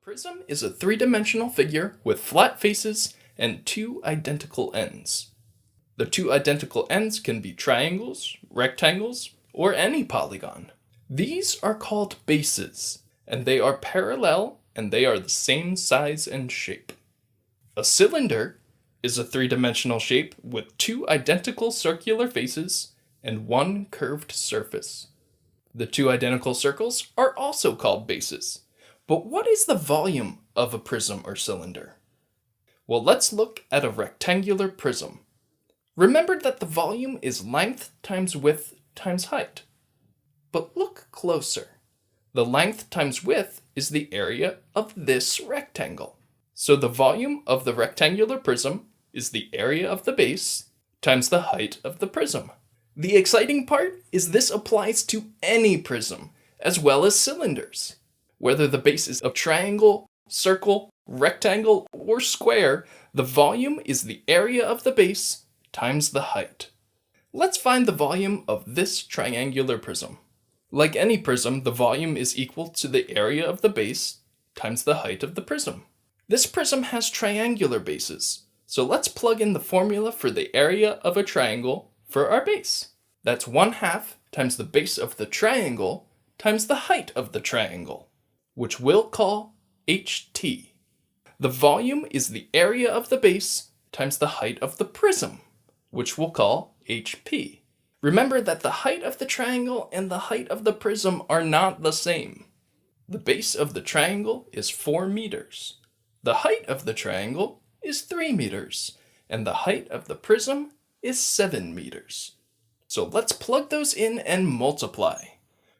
Prism is a three-dimensional figure with flat faces and two identical ends. The two identical ends can be triangles, rectangles, or any polygon. These are called bases, and they are parallel and they are the same size and shape. A cylinder is a three-dimensional shape with two identical circular faces and one curved surface. The two identical circles are also called bases. But what is the volume of a prism or cylinder? Well, let's look at a rectangular prism. Remember that the volume is length times width times height. But look closer. The length times width is the area of this rectangle. So the volume of the rectangular prism is the area of the base times the height of the prism. The exciting part is this applies to any prism, as well as cylinders. Whether the base is a triangle, circle, rectangle, or square, the volume is the area of the base times the height. Let's find the volume of this triangular prism. Like any prism, the volume is equal to the area of the base times the height of the prism. This prism has triangular bases, so let's plug in the formula for the area of a triangle for our base. That's 1/2 times the base of the triangle times the height of the triangle, which we'll call HT. The volume is the area of the base times the height of the prism, which we'll call HP. Remember that the height of the triangle and the height of the prism are not the same. The base of the triangle is 4 meters. The height of the triangle is 3 meters, and the height of the prism is 7 meters. So let's plug those in and multiply.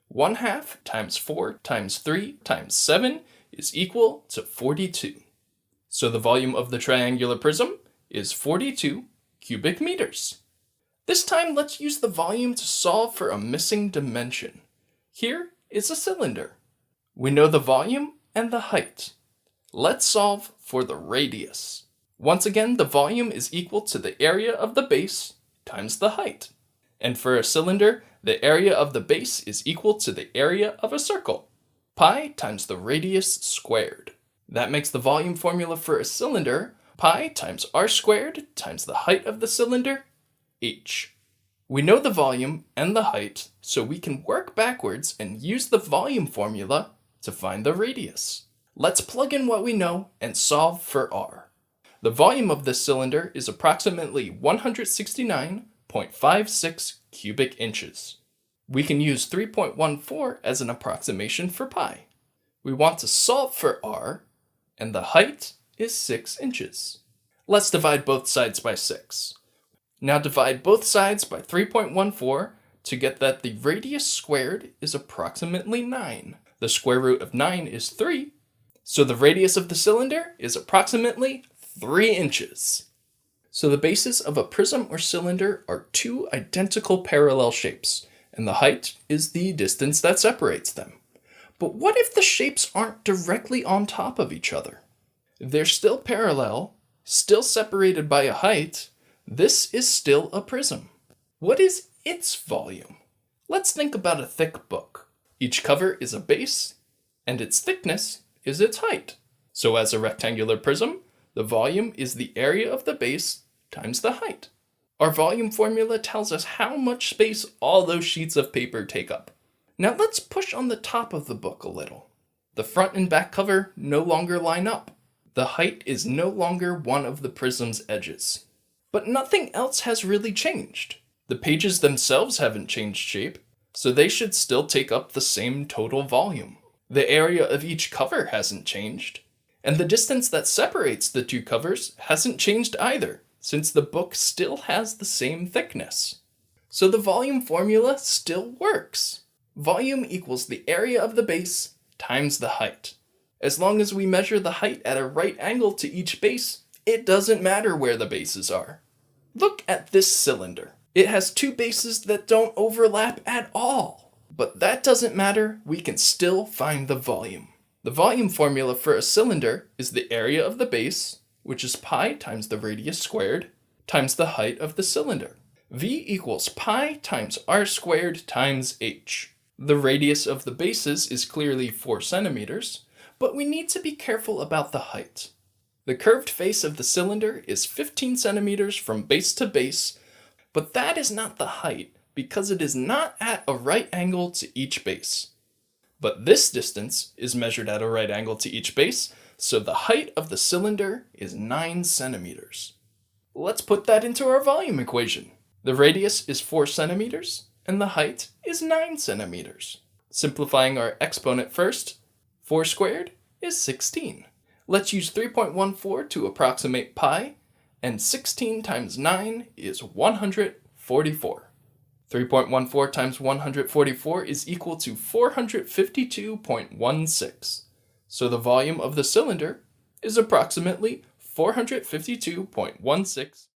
1/2 times 4 times 3 times 7 is equal to 42. So the volume of the triangular prism is 42 cubic meters. This time let's use the volume to solve for a missing dimension. Here is a cylinder. We know the volume and the height. Let's solve for the radius. Once again, the volume is equal to the area of the base times the height. And for a cylinder, the area of the base is equal to the area of a circle. Pi times the radius squared. That makes the volume formula for a cylinder pi times r squared times the height of the cylinder, h. We know the volume and the height, so we can work backwards and use the volume formula to find the radius. Let's plug in what we know and solve for r. The volume of this cylinder is approximately 169.56 cubic inches. We can use 3.14 as an approximation for pi. We want to solve for r, and the height is 6 inches. Let's divide both sides by 6. Now divide both sides by 3.14 to get that the radius squared is approximately 9. The square root of 9 is 3, so the radius of the cylinder is approximately 3 inches. So the bases of a prism or cylinder are two identical parallel shapes, and the height is the distance that separates them. But what if the shapes aren't directly on top of each other? They're still parallel, still separated by a height. This is still a prism. What is its volume? Let's think about a thick book. Each cover is a base, and its thickness is its height. So as a rectangular prism, the volume is the area of the base times the height. Our volume formula tells us how much space all those sheets of paper take up. Now let's push on the top of the book a little. The front and back cover no longer line up. The height is no longer one of the prism's edges. But nothing else has really changed. The pages themselves haven't changed shape, so they should still take up the same total volume. The area of each cover hasn't changed, and the distance that separates the two covers hasn't changed either, since the book still has the same thickness. So the volume formula still works. Volume equals the area of the base times the height. As long as we measure the height at a right angle to each base, it doesn't matter where the bases are. Look at this cylinder. It has two bases that don't overlap at all. But that doesn't matter, we can still find the volume. The volume formula for a cylinder is the area of the base, which is pi times the radius squared, times the height of the cylinder. V equals pi times r squared times h. The radius of the bases is clearly 4 centimeters, But we need to be careful about the height. The curved face of the cylinder is 15 centimeters from base to base, but that is not the height because it is not at a right angle to each base. But this distance is measured at a right angle to each base, so the height of the cylinder is 9 centimeters. Let's put that into our volume equation. The radius is 4 centimeters, and the height is 9 centimeters. Simplifying our exponent first, 4 squared is 16. Let's use 3.14 to approximate pi, and 16 times 9 is 144. 3.14 times 144 is equal to 452.16. So the volume of the cylinder is approximately 452.16